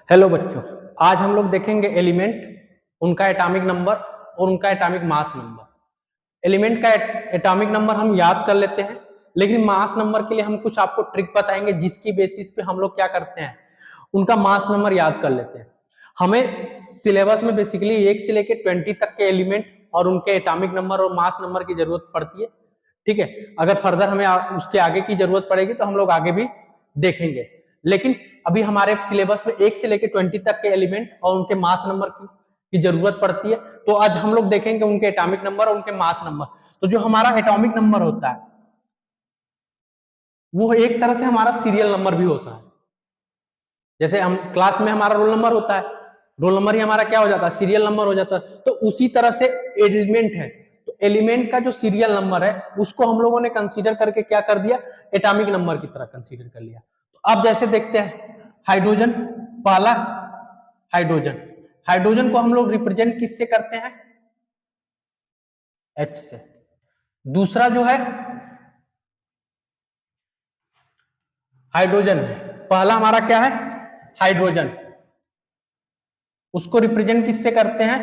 Hello बच्चों, आज हम लोग देखेंगे एलिमेंट, उनका एटॉमिक नंबर और उनका एटॉमिक मास नंबर। एलिमेंट का एटॉमिक नंबर हम याद कर लेते हैं, लेकिन मास नंबर के लिए हम कुछ आपको ट्रिक बताएंगे जिसकी बेसिस पे हम लोग क्या करते हैं, उनका मास नंबर याद कर लेते हैं। हमें सिलेबस में बेसिकली 1 से लेकर 20 तक के एलिमेंट और उनके एटॉमिक नंबर और मास नंबर की जरूरत पड़ती है। ठीक है, अगर फर्दर हमें उसके आगे की जरूरत पड़ेगी तो हम लोग आगे भी देखेंगे, लेकिन अभी हमारे सिलेबस में 1 से लेकर 20 तक के एलिमेंट और उनके मास नंबर की जरूरत पड़ती है। तो आज हम लोग देखेंगे उनके एटॉमिक नंबर और उनके मास नंबर। तो जो हमारा एटॉमिक नंबर होता है वो एक तरह से हमारा सीरियल नंबर भी होता है। जैसे हम क्लास में हमारा रोल नंबर होता है, रोल नंबर ही हमारा क्या हो जाता है, सीरियल नंबर हो जाता है। तो उसी तरह से एलिमेंट है, तो एलिमेंट का जो सीरियल नंबर है उसको हम लोगों ने कंसीडर करके क्या कर दिया, एटॉमिक नंबर की तरह कंसीडर कर लिया। तो अब जैसे देखते हैं हाइड्रोजन, पहला हाइड्रोजन, हाइड्रोजन को हम लोग रिप्रेजेंट किससे करते हैं, H से। दूसरा जो है हाइड्रोजन, पहला हमारा क्या है, हाइड्रोजन, उसको रिप्रेजेंट किससे करते हैं,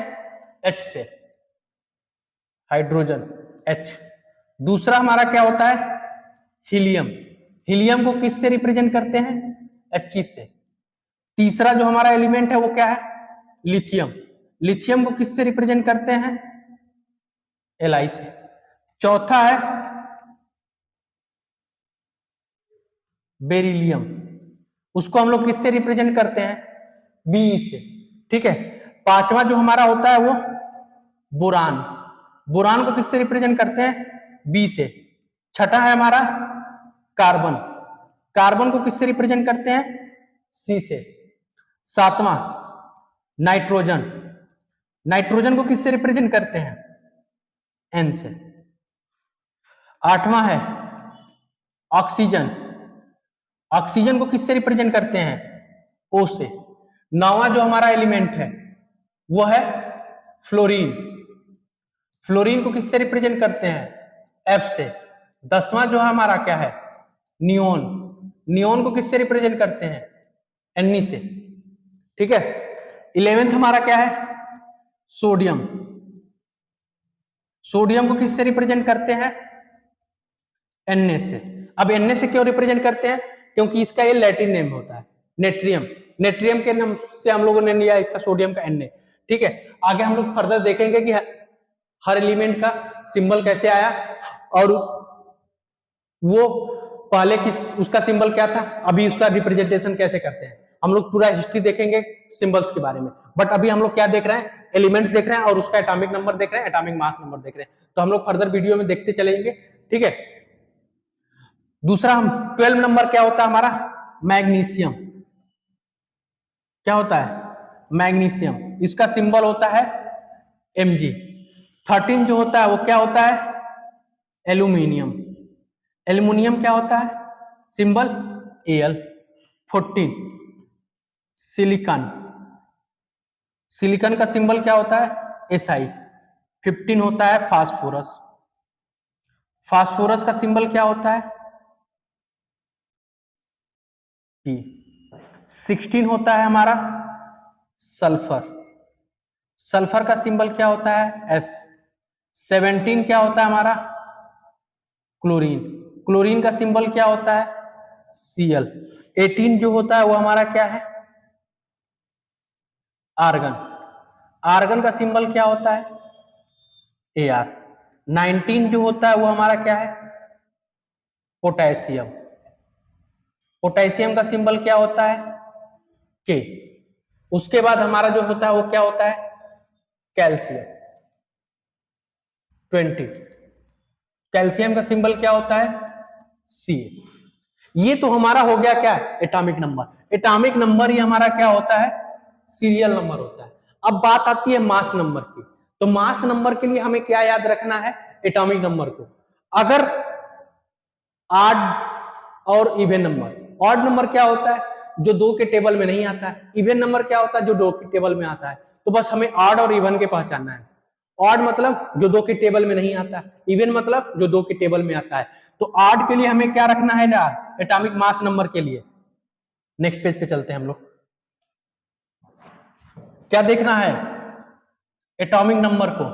H से, हाइड्रोजन H। दूसरा हमारा क्या होता है, हीलियम, हीलियम को किससे रिप्रेजेंट करते हैं, H से। तीसरा जो हमारा एलिमेंट है वो क्या है, लिथियम, लिथियम को किससे रिप्रेजेंट करते हैं, Li से। चौथा है बेरिलियम, उसको हम लोग किससे रिप्रेजेंट करते हैं, Be से। ठीक है, पांचवा जो हमारा होता है वो बोरान, बोरान को किससे रिप्रेजेंट करते हैं, बी से। छठा है हमारा कार्बन, कार्बन को किससे रिप्रेजेंट करते हैं, सी से। सातवां नाइट्रोजन, नाइट्रोजन को किससे रिप्रेजेंट करते हैं, एन से। आठवां है ऑक्सीजन, ऑक्सीजन को किससे रिप्रेजेंट करते हैं, ओ से। नौवां जो हमारा एलिमेंट है वो है फ्लोरीन, फ्लोरीन को किससे रिप्रेजेंट करते हैं, एफ से। 10वां जो हमारा क्या है, नियोन, नियोन को किससे रिप्रेजेंट करते हैं, एन से। ठीक है, 11वां हमारा क्या है, सोडियम, सोडियम को किससे रिप्रेजेंट करते हैं, Na से। अब Na से क्यों रिप्रेजेंट करते हैं, क्योंकि इसका ये लैटिन नेम होता है नेट्रियम, नेट्रियम के नाम से हम लोगों ने लिया इसका सोडियम का Na। ठीक है, आगे हम लोग फर्दर देखेंगे कि हर एलिमेंट का सिंबल कैसे आया और वो पहले किस उसका सिंबल क्या था, अभी उसका रिप्रेजेंटेशन कैसे करते हैं। हम लोग पूरा हिस्ट्री देखेंगे सिंबल्स के बारे में, बट अभी हम लोग क्या देख रहे हैं, एलिमेंट्स देख रहे हैं और उसका एटॉमिक नंबर देख रहे हैं, एटॉमिक मास नंबर देख रहे हैं। तो हम लोग फर्दर वीडियो में देखते चलेंगे। ठीक है, दूसरा हम 12 नंबर क्या होता है हमारा, मैग्नीशियम, क्या होता है, मैग्नीशियम, इसका सिंबल होता है Mg। 13 जो होता है वो क्या होता है, एल्यूमिनियम, एल्यूमिनियम क्या होता है, सिंबल Al। 14 सिलिकॉन, सिलिकॉन का सिंबल क्या होता है, Si। 15 होता है फास्फोरस, फास्फोरस का सिंबल क्या होता है, P। 16 होता है हमारा सल्फर, सल्फर का सिंबल क्या होता है, S। 17 क्या होता है हमारा क्लोरीन, क्लोरीन का सिंबल क्या होता है, Cl। 18 जो होता है वो हमारा क्या है, आर्गन, आर्गन का सिंबल क्या होता है, Ar। 19 जो होता है वो हमारा क्या है, पोटेशियम, पोटेशियम का सिंबल क्या होता है, K। उसके बाद हमारा जो होता है वो क्या होता है, कैल्शियम। 20 कैल्शियम का सिंबल क्या होता है, C। ये तो हमारा हो गया क्या, एटॉमिक नंबर। एटॉमिक नंबर ही हमारा क्या होता है, सीरियल नंबर होता है। अब बात आती है मास नंबर की, तो मास नंबर के लिए हमें क्या याद रखना है, एटॉमिक नंबर को। अगर ऑड और इवन नंबर, ऑड नंबर क्या होता है, जो 2 के टेबल में नहीं आता है, इवन नंबर क्या होता है, जो 2 के टेबल में आता है। तो बस हमें ऑड और इवन के पहचानना है। ऑड मतलब जो 2 के टेबल में नहीं आता, इवन मतलब जो 2 के टेबल में आता है। तो ऑड के लिए हमें क्या रखना है ना, एटॉमिक मास नंबर के लिए। नेक्स्ट पेज पे चलते हैं हम लोग। क्या देखना है, एटॉमिक नंबर को,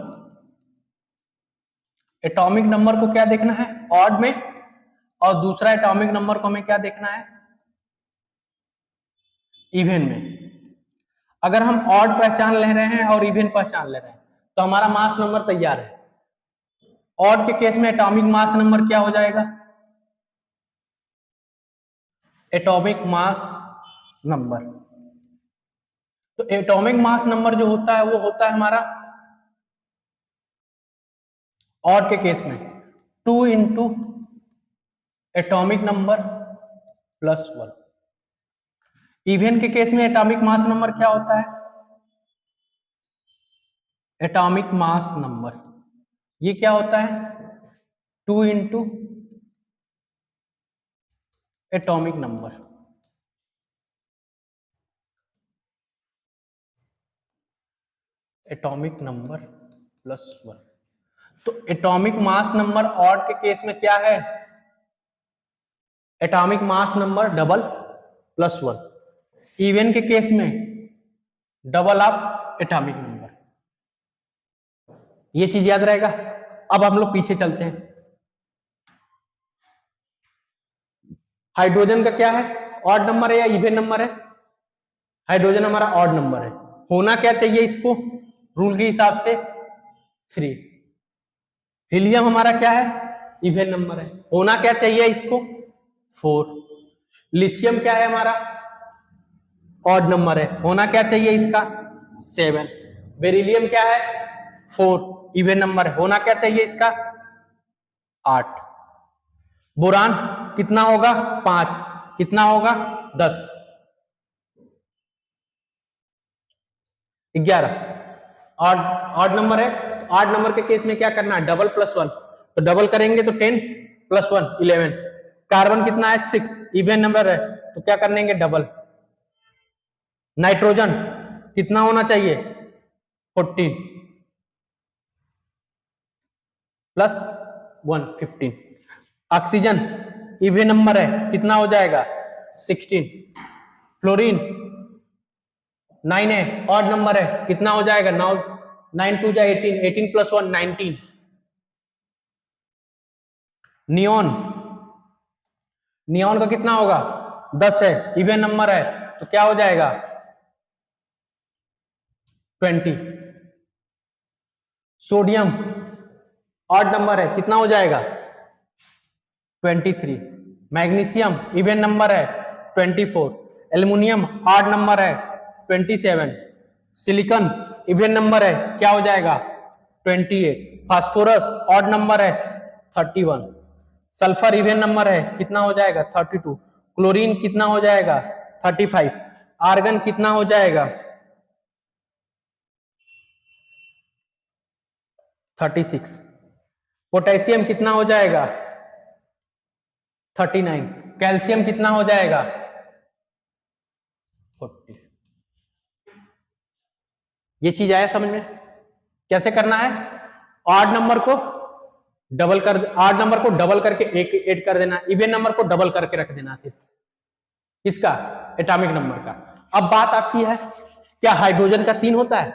एटॉमिक नंबर को क्या देखना है ऑड में, और दूसरा एटॉमिक नंबर को हमें क्या देखना है इवन में। अगर हम ऑड पहचान ले रहे हैं और इवन पहचान ले रहे हैं तो हमारा मास नंबर तैयार है। ऑड के केस में एटॉमिक मास नंबर क्या हो जाएगा, एटॉमिक मास नंबर। तो एटॉमिक मास नंबर जो होता है वो होता है हमारा ऑड के केस में 2 into atomic number plus 1। Even के केस में एटॉमिक मास नंबर क्या होता है, एटॉमिक मास नंबर ये क्या होता है 2 into atomic number. Atomic number plus 1। तो एटॉमिक मास नंबर ऑड के केस में क्या है, atomic mass number double plus 1। Even के केस में डबल ऑफ एटॉमिक नंबर। ये चीज याद रहेगा। अब हम लोग पीछे चलते हैं। हाइड्रोजन का क्या है, ऑड नंबर है या इवन नंबर है, हाइड्रोजन हमारा ऑड नंबर है। होना क्या चाहिए इसको रूल के हिसाब से 3। हीलियम हमारा क्या है, इवन नंबर है, होना क्या चाहिए इसको 4। लिथियम क्या है हमारा, ऑड नंबर है, होना क्या चाहिए इसका 7। बेरिलियम क्या है 4, इवन नंबर है, होना क्या चाहिए इसका 8। बोरान कितना होगा 5, कितना होगा 10। 11 ऑड नंबर है। तो ऑड नंबर के केस में क्या करना है, डबल प्लस 1। तो डबल करेंगे तो 10 प्लस 1 11। कार्बन कितना है 6, इवन नंबर है तो क्या करेंगे डबल। नाइट्रोजन कितना होना चाहिए 14 प्लस 1 15। ऑक्सीजन इवन नंबर है कितना हो जाएगा 16। फ्लोरीन 9 है, ऑड नंबर है, कितना हो जाएगा 9 9 2 जा 18, 18 प्लस 1 19। नियोन, नियोन का कितना होगा 10 है, इवन नंबर है तो क्या हो जाएगा 20। सोडियम ऑड नंबर है, कितना हो जाएगा 23। मैग्नीशियम इवन नंबर है 24। एल्युमिनियम ऑड नंबर है 27। सिलिकॉन इवन नंबर है, क्या हो जाएगा 28। फास्फोरस ऑड नंबर है 31। सल्फर इवन नंबर है, कितना हो जाएगा 32। क्लोरीन कितना हो जाएगा 35। आर्गन कितना हो जाएगा 36। पोटेशियम कितना हो जाएगा 39। कैल्शियम कितना हो जाएगा 40। ये चीज आया समझ में, कैसे करना है, ऑड नंबर को डबल कर, ऑड नंबर को डबल करके एक ऐड कर देना, इवन नंबर को डबल करके रख देना सिर्फ इसका एटॉमिक नंबर का। अब बात आती है क्या हाइड्रोजन का 3 होता है,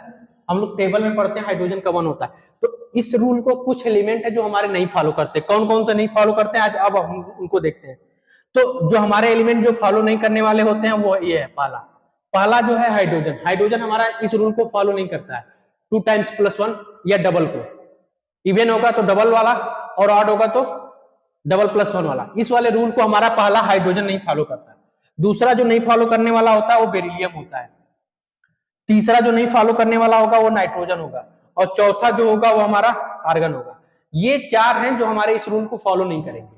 हम लोग टेबल में पढ़ते हैं हाइड्रोजन का 1 होता है। तो इस रूल को कुछ एलिमेंट है जो हमारे नहीं फॉलो करते, कौन कौन से नहीं फॉलो करते हैं आज अब हम उनको देखते हैं। तो जो हमारे एलिमेंट जो फॉलो नहीं करने वाले होते हैं वो ये है पहला जो है हाइड्रोजन। हाइड्रोजन हमारा इस रूल को फॉलो नहीं करता है, 2 टाइम्स प्लस 1 या डबल को, इवन होगा तो डबल वाला और ऑड होगा तो डबल प्लस 1 वाला। इस वाले रूल को हमारा पहला हाइड्रोजन नहीं फॉलो करता है। दूसरा जो नहीं फॉलो करने वाला होता है वो बेरिलियम होता है। तीसरा जो नहीं फॉलो करने वाला होगा वो नाइट्रोजन होगा, और चौथा जो होगा वो हमारा आर्गन होगा। ये 4 हैं जो हमारे इस रूल को फॉलो नहीं करेंगे,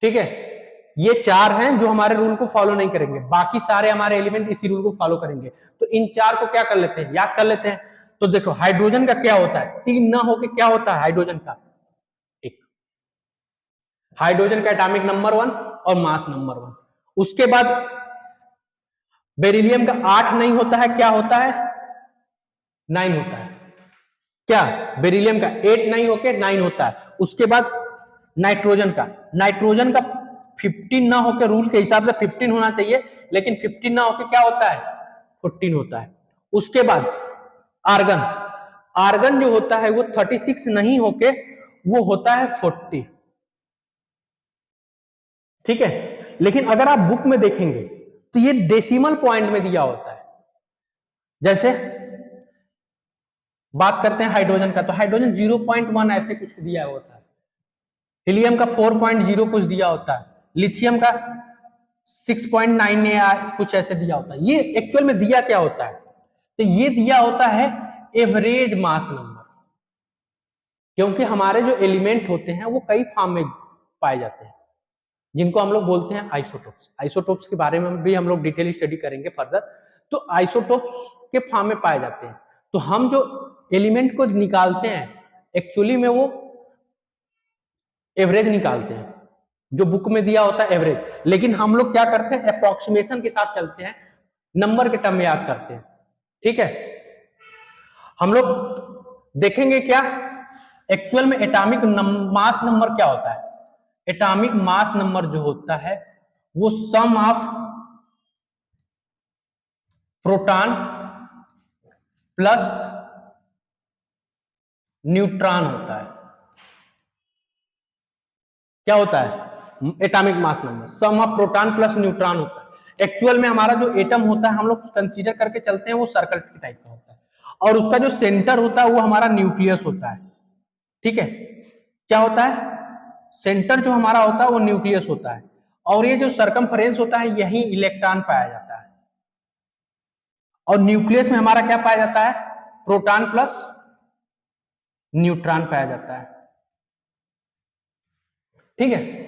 ठीक है, ये 4 हैं जो हमारे रूल को फॉलो नहीं करेंगे, बाकी सारे हमारे एलिमेंट इसी रूल को फॉलो करेंगे। तो इन 4 को क्या कर लेते हैं, याद कर लेते हैं। तो देखो हाइड्रोजन का क्या होता है, 3 ना होके क्या होता है हाइड्रोजन का 1। हाइड्रोजन का एटॉमिक नंबर 1 और मास नंबर 1। उसके बाद बेरिलियम का 8 नहीं होता है, क्या होता है 9 होता है। क्या बेरिलियम का 8 नहीं होके 9 होता है। उसके बाद नाइट्रोजन का 15 ना होकर रूल के हिसाब से 15 होना चाहिए, लेकिन 15 ना होकर क्या होता है 14 होता है। उसके बाद आर्गन, आर्गन जो होता है वो 36 नहीं होके वो होता है 40, ठीक है। लेकिन अगर आप बुक में देखेंगे तो ये डेसिमल पॉइंट में दिया होता है। जैसे बात करते हैं हाइड्रोजन का, तो हाइड्रोजन 0.1 ऐसे कुछ दिया होता है, हीलियम का 4.0 कुछ दिया होता है, लिथियम का 6.9 या कुछ ऐसे दिया होता है। ये एक्चुअल में दिया क्या होता है, तो ये दिया होता है एवरेज मास नंबर, क्योंकि हमारे जो एलिमेंट होते हैं वो कई फॉर्म में पाए जाते हैं, जिनको हम लोग बोलते हैं आइसोटोप्स। आइसोटोप्स के बारे में भी हम लोग डिटेल स्टडी करेंगे फर्दर। तो आइसोटोप्स के फॉर्म में पाए जाते हैं। तो हम जो एलिमेंट को निकालते हैं एक्चुअली में वो एवरेज निकालते हैं, जो बुक में दिया होता है एवरेज। लेकिन हम लोग क्या करते हैं, अप्रोक्सीमेशन के साथ चलते हैं, नंबर के टर्म में याद करते हैं, ठीक है। हम लोग देखेंगे क्या एक्चुअल में एटॉमिक मास नंबर क्या होता है। एटॉमिक मास नंबर जो होता है वो sum of proton plus neutron होता है। क्या होता है atomic mass number, sum of proton plus neutron होता है। एक्चुअल में हमारा जो एटम होता है हम लोग कंसीडर करके चलते हैं वो सर्कल के टाइप का होता है, और उसका जो सेंटर होता है वो हमारा न्यूक्लियस होता है, ठीक है। क्या होता है, सेंटर जो हमारा होता है वो न्यूक्लियस होता है, और ये जो सरकमफ्रेंस होता है यही इलेक्ट्रॉन पाया जाता है। और न्यूक्लियस में हमारा क्या पाया जाता है, प्रोटॉन प्लस न्यूट्रॉन पाया जाता है, ठीक है।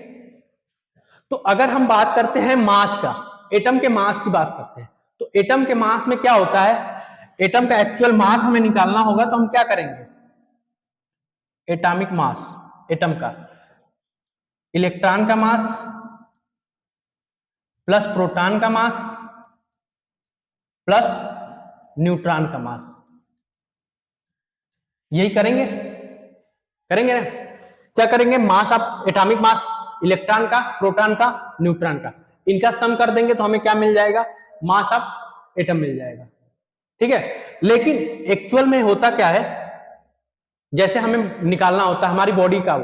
तो अगर हम बात करते हैं मास का, एटम के मास की बात करते हैं, तो एटम के मास में क्या होता है, एटम का एक्चुअल मास हमें निकालना होगा तो हम क्या करेंगे, एटॉमिक मास एटम का, इलेक्ट्रॉन का मास प्लस प्रोटॉन का मास प्लस न्यूट्रॉन का मास, यही करेंगे ना। क्या करेंगे, mass of atomic mass, electron का, प्रोटॉन का, न्यूट्रॉन का, इनका सम कर देंगे तो हमें क्या मिल जाएगा, मास ऑफ एटम मिल जाएगा, ठीक है। लेकिन एक्चुअल में होता क्या है, जैसे हमें निकालना होता है हमारी बॉडी का,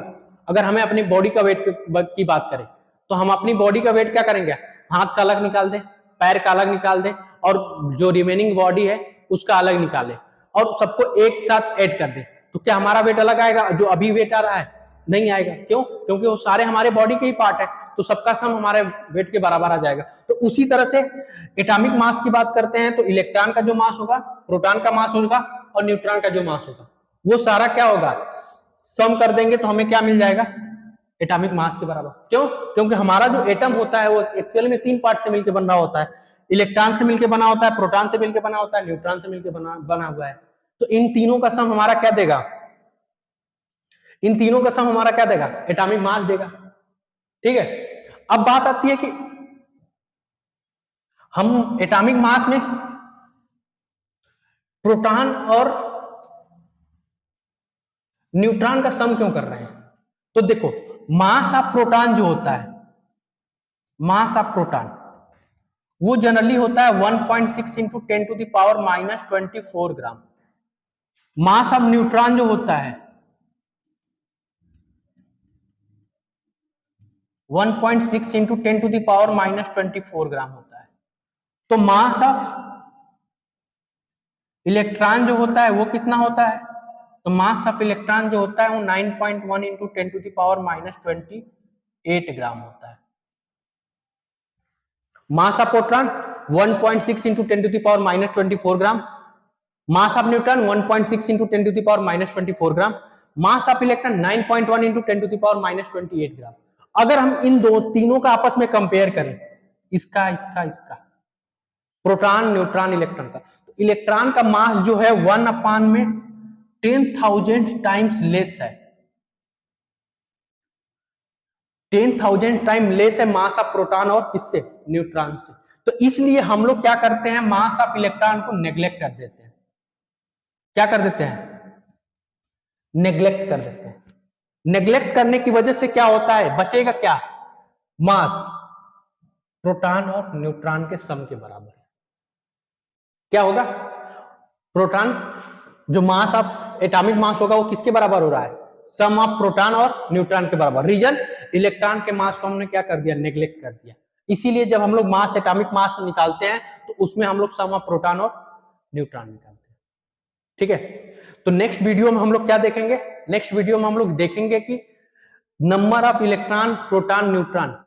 अगर हमें अपनी बॉडी का वेट की बात करें तो हम अपनी बॉडी का वेट क्या करेंगे, हाथ का अलग निकाल दें, पैर का अलग निकाल दें, और जो रिमेनिंग बॉडी है उसका अलग निकालें, और सबको एक साथ ऐड कर दें, तो क्या हमारा वेट अलग आएगा, जो अभी वेट आ रहा है नहीं आएगा। क्यों, क्योंकि वो सारे हमारे बॉडी के ही पार्ट है, तो सबका सम हमारे वेट के बराबर आ जाएगा। तो उसी तरह से एटॉमिक मास की बात करते हैं तो इलेक्ट्रॉन का जो मास होगा, प्रोटॉन का मास होगा, और न्यूट्रॉन का जो मास होगा, वो सारा क्या होगा, सम कर देंगे तो हमें क्या मिल जाएगा, एटॉमिक मास के बराबर। क्यों, क्योंकि हमारा जो एटम होता है वो एक्चुअली में 3 पार्ट से मिलकर बन रहा होता है, इलेक्ट्रॉन से मिलकर बना होता है, प्रोटॉन से मिलकर बना होता है, न्यूट्रॉन से मिलकर बना हुआ है। तो इन तीनों का सम हमारा क्या देगा, इन तीनों का सम हमारा क्या देगा, एटॉमिक मास देगा, ठीक है। अब बात आती है कि हम एटॉमिक मास में प्रोटॉन और न्यूट्रॉन का सम क्यों कर रहे हैं, तो देखो मास ऑफ प्रोटॉन जो होता है, मास ऑफ प्रोटॉन वो जनरली होता है 1.6 into 10 to the power -24 gram. Mass of neutron जो होता है 1.6 into 10 to the power -24 gram होता है। तो मास ऑफ इलेक्ट्रॉन जो होता है वो कितना होता है, तो मास ऑफ इलेक्ट्रॉन जो होता है वो 9.1 into 10 to the power -28 gram होता है। Mass of proton 1.6 into 10 to the power -24 gram, mass of neutron 1.6 into 10 to the power -24 gram, mass of electron 9.1 into 10 to the power -28 gram. अगर हम इन दो तीनों का आपस में कंपेयर करें, इसका इसका इसका, प्रोटॉन न्यूट्रॉन इलेक्ट्रॉन का, तो इलेक्ट्रॉन का मास जो है 1/10,000 टाइम्स लेस है, 10,000 टाइम लेस है मास ऑफ प्रोटॉन और किससे, न्यूट्रॉन से। तो इसलिए हम लोग क्या करते हैं, मास ऑफ इलेक्ट्रॉन को नेग्लेक्ट कर देते हैं। क्या कर देते हैं, नेग्लेक्ट कर देते हैं। नेग्लेक्ट करने की वजह से क्या होता है, बचेगा क्या, मास प्रोटॉन और न्यूट्रॉन के सम के बराबर है। क्या होगा, प्रोटॉन जो मास ऑफ एटॉमिक मास होगा वो किसके बराबर हो रहा है, सम ऑफ प्रोटॉन और न्यूट्रॉन के बराबर। रीजन इलेक्ट्रॉन के मास को हमने क्या कर दिया, नेग्लेक्ट कर दिया। इसीलिए जब हम लोग मास एटॉमिक मास निकालते हैं तो उसमें हम लोग सम ऑफ प्रोटॉन और न्यूट्रॉन निकालते हैं। ठीक है, तो नेक्स्ट वीडियो में हम लोग क्या देखेंगे, नेक्स्ट वीडियो में हम लोग देखेंगे कि number of electron, proton, neutron